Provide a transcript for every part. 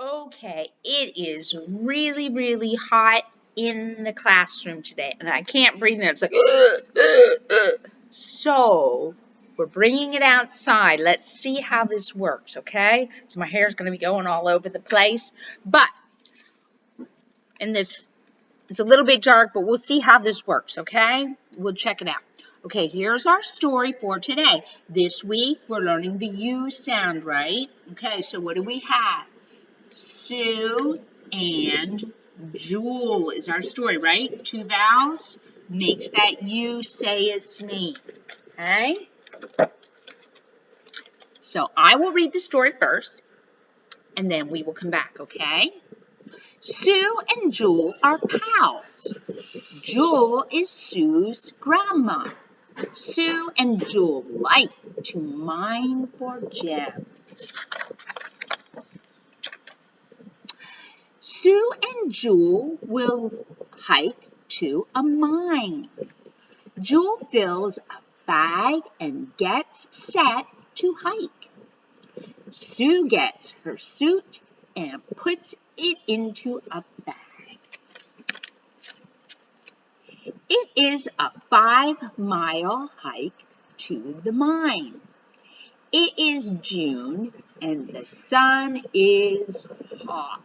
Okay, it is really, really hot in the classroom today, and I can't breathe in. It's like, So, we're bringing it outside. Let's see how this works, okay? So my hair is going to be going all over the place, but, and this, it's a little bit dark, but we'll see how this works, okay? We'll check it out. Okay, here's our story for today. This week, we're learning the U sound, right? Okay, so what do we have? Sue and Jewel is our story, right? Two vowels makes that U say its name, okay? So I will read the story first, and then we will come back, okay? Sue and Jewel are pals. Jewel is Sue's grandma. Sue and Jewel like to mine for gems. Sue and Jewel will hike to a mine. Jewel fills a bag and gets set to hike. Sue gets her suit and puts it into a bag. It is a 5-mile hike to the mine. It is June and the sun is hot.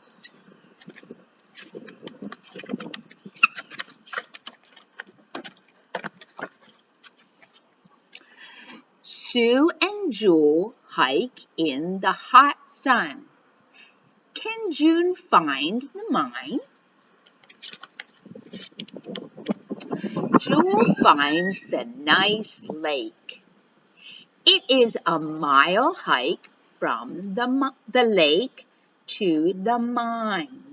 Sue and Jewel hike in the hot sun. Can June find the mine? Jewel finds the nice lake. It is a mile hike from the lake to the mine.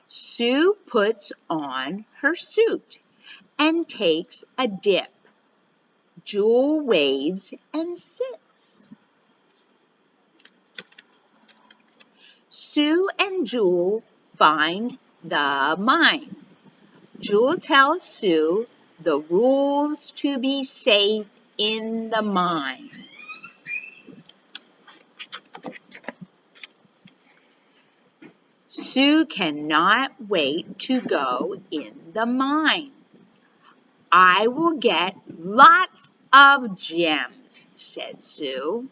Sue puts on her suit and takes a dip. Jewel wades and sits. Sue and Jewel find the mine. Jewel tells Sue the rules to be safe in the mine. Sue cannot wait to go in the mine. I will get lots of gems, said Sue.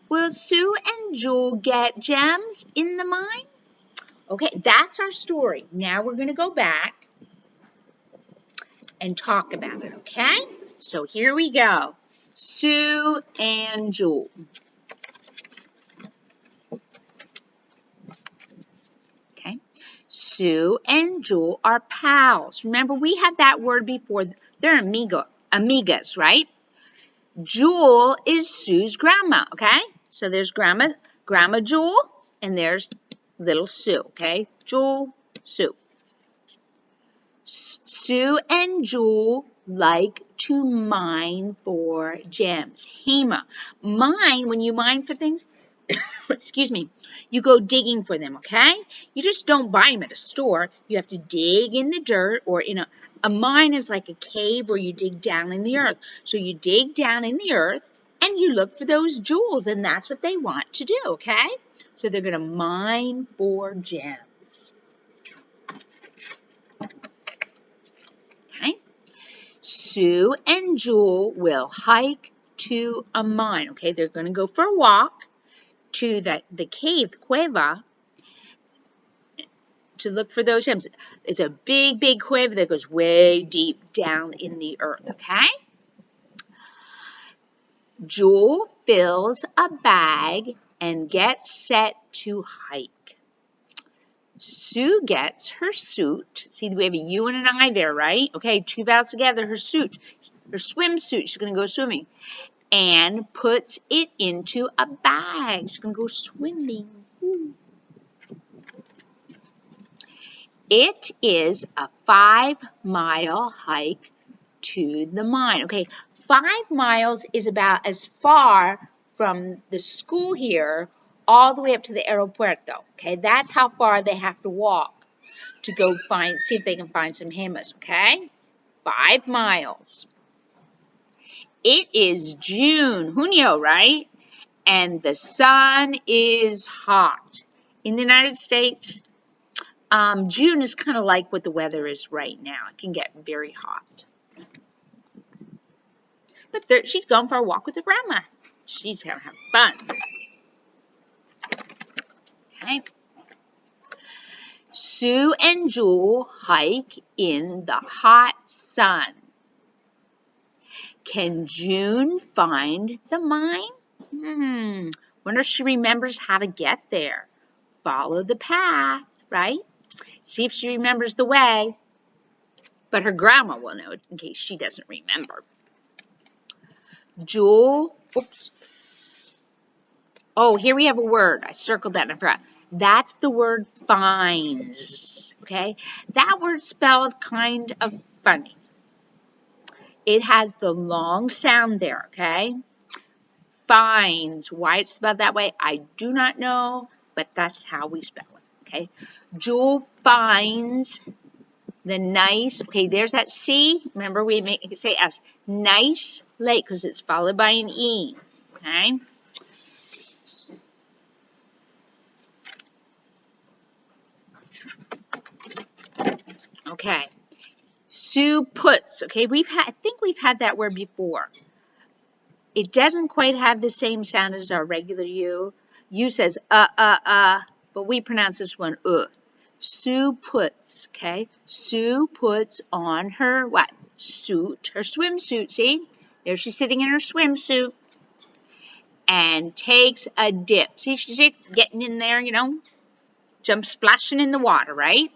Will Sue and Jewel get gems in the mine? Okay, that's our story. Now we're going to go back and talk about it, okay? So here we go. Sue and Jewel. Okay. Sue and Jewel are pals. Remember, we had that word before. They're amigas, right? Jewel is Sue's grandma, okay? So there's Grandma Jewel, and there's little Sue, okay? Jewel, Sue. Sue and Jewel like to mine for gems. Hema. Mine, when you mine for things, excuse me, you go digging for them, okay? You just don't buy them at a store. You have to dig in the dirt, or in a mine is like a cave where you dig down in the earth. So you dig down in the earth and you look for those jewels, and that's what they want to do, okay? So they're going to mine for gems. Okay? Sue and Jewel will hike to a mine, okay? They're going to go for a walk to the cave, the cueva, to look for those gems. It's a big, big cueva that goes way deep down in the earth, okay? Jewel fills a bag and gets set to hike. Sue gets her suit. See, we have a you and an I there, right? Okay, two vowels together, her suit, her swimsuit. She's going to go swimming. And puts it into a bag. She's going to go swimming. It is a 5-mile hike to the mine. Okay, 5 miles is about as far from the school here all the way up to the aeropuerto. Okay, that's how far they have to walk to go see if they can find some gemas. Okay, 5 miles. It is June, junio, right? And the sun is hot. In the United States, June is kind of like what the weather is right now. It can get very hot. But she's going for a walk with her grandma. She's going to have fun. Okay. Sue and Jewel hike in the hot sun. Can June find the mine? Wonder if she remembers how to get there. Follow the path, right? See if she remembers the way. But her grandma will know in case she doesn't remember. Jewel, oops. Oh, here we have a word. I circled that and I forgot. That's the word finds, okay? That word's spelled kind of funny. It has the long sound there, okay? Finds. Why it's spelled that way, I do not know, but that's how we spell it, okay? Jewel finds the nice, okay, there's that C. Remember, we make it say S. Nice lake, because it's followed by an E, okay? Okay. Sue puts, okay, I think we've had that word before. It doesn't quite have the same sound as our regular U. U says but we pronounce this one Sue puts, okay? Sue puts on her what? Suit, her swimsuit, see? There she's sitting in her swimsuit and takes a dip. See, she's getting in there, you know, splashing in the water, right?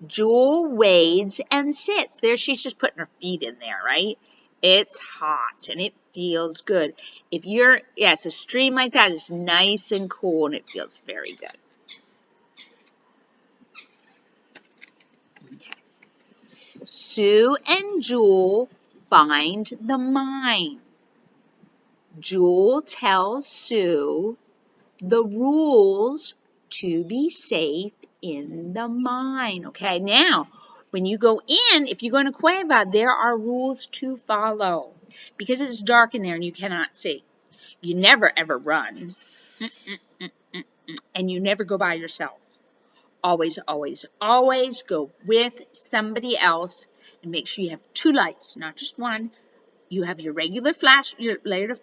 Jewel wades and sits. There she's just putting her feet in there, right? It's hot and it feels good. Yes, a stream like that is nice and cool and it feels very good. Okay. Sue and Jewel find the mine. Jewel tells Sue the rules to be safe in the mine. Okay, now, when you go in, if you're going to Cueva, there are rules to follow. Because it's dark in there and you cannot see. You never, ever run. And you never go by yourself. Always, always, always go with somebody else. And make sure you have 2 lights, not just one. You have your regular flash, your later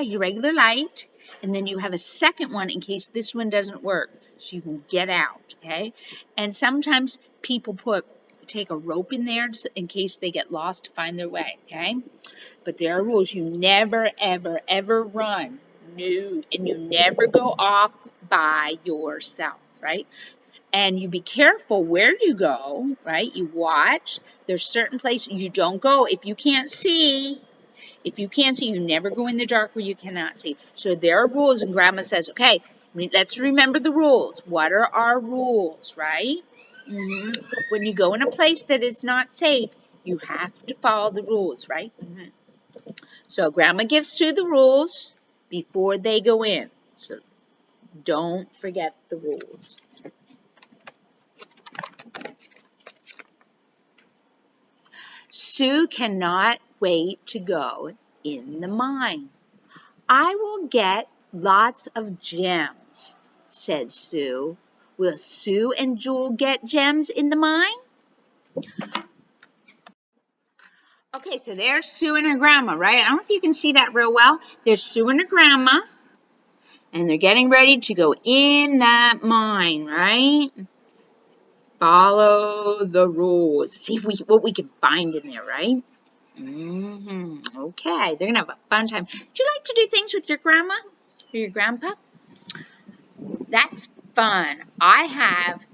your regular light, and then you have a second one in case this one doesn't work, so you can get out, okay? And sometimes people take a rope in there in case they get lost to find their way, okay? But there are rules. You never, ever, ever run. No, and you never go off by yourself, right? And you be careful where you go, right? You watch. There's certain places you don't go if you can't see. If you can't see, you never go in the dark where you cannot see. So there are rules, and Grandma says, okay, let's remember the rules. What are our rules, right? When you go in a place that is not safe, you have to follow the rules, right? So Grandma gives Sue the rules before they go in. So don't forget the rules. Sue cannot wait to go in the mine. I will get lots of gems, said Sue. Will Sue and Jewel get gems in the mine? Okay, so there's Sue and her grandma, right? I don't know if you can see that real well. There's Sue and her grandma, and they're getting ready to go in that mine, right? Follow the rules. See what we can find in there, right? Okay, they're going to have a fun time. Would you like to do things with your grandma or your grandpa? That's fun. I have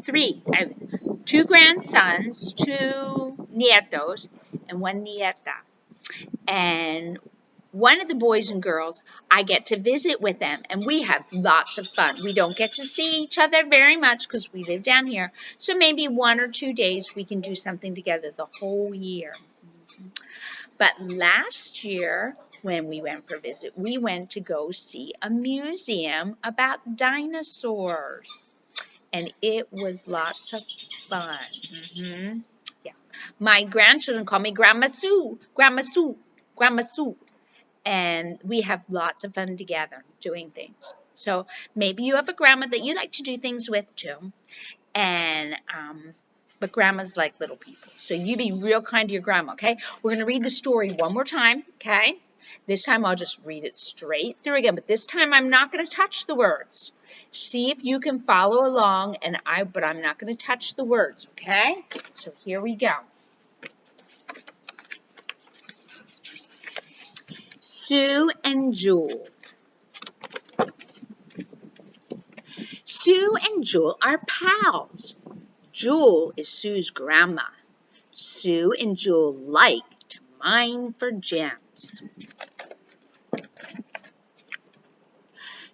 I have 2 grandsons, 2 nietos, and 1 nieta. And one of the boys and girls, I get to visit with them, and we have lots of fun. We don't get to see each other very much because we live down here. So maybe 1 or 2 days we can do something together the whole year. But last year, when we went for a visit, we went to go see a museum about dinosaurs. And it was lots of fun. My grandchildren call me Grandma Sue, Grandma Sue, Grandma Sue. And we have lots of fun together doing things. So maybe you have a grandma that you like to do things with too. And, but grandmas like little people. So you be real kind to your grandma, okay? We're going to read the story one more time, okay? This time I'll just read it straight through again, but this time I'm not going to touch the words. See if you can follow along, but I'm not going to touch the words, okay? So here we go. Sue and Jewel. Sue and Jewel are pals. Jewel is Sue's grandma. Sue and Jewel like to mine for gems.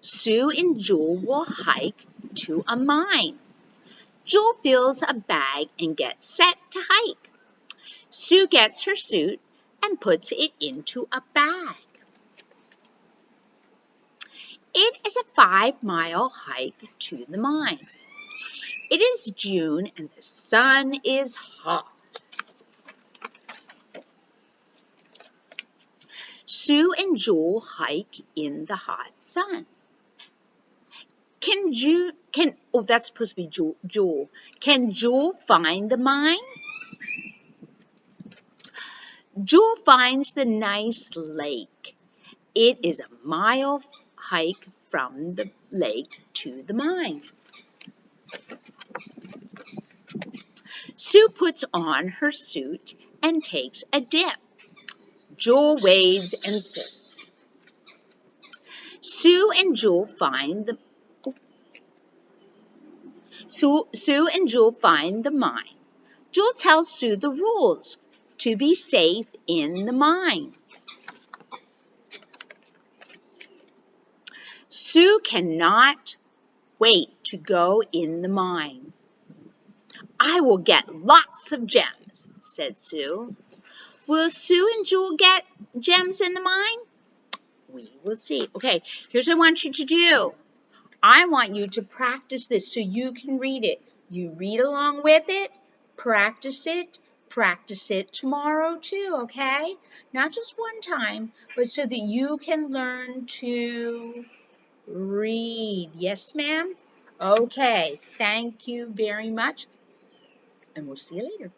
Sue and Jewel will hike to a mine. Jewel fills a bag and gets set to hike. Sue gets her suit and puts it into a bag. It is a 5-mile hike to the mine. It is June and the sun is hot. Sue and Jewel hike in the hot sun. That's supposed to be Jewel. Can Jewel find the mine? Jewel finds the nice lake. It is a mile hike from the lake to the mine. Sue puts on her suit and takes a dip. Jewel wades and sits. Sue and Jewel find the mine. Jewel tells Sue the rules to be safe in the mine. Sue cannot wait to go in the mine. I will get lots of gems, said Sue. Will Sue and Jewel get gems in the mine? We will see. Okay, here's what I want you to do. I want you to practice this so you can read it. You read along with it, practice it tomorrow too, okay? Not just one time, but so that you can learn to read. Yes, ma'am? Okay, thank you very much, and we'll see you later.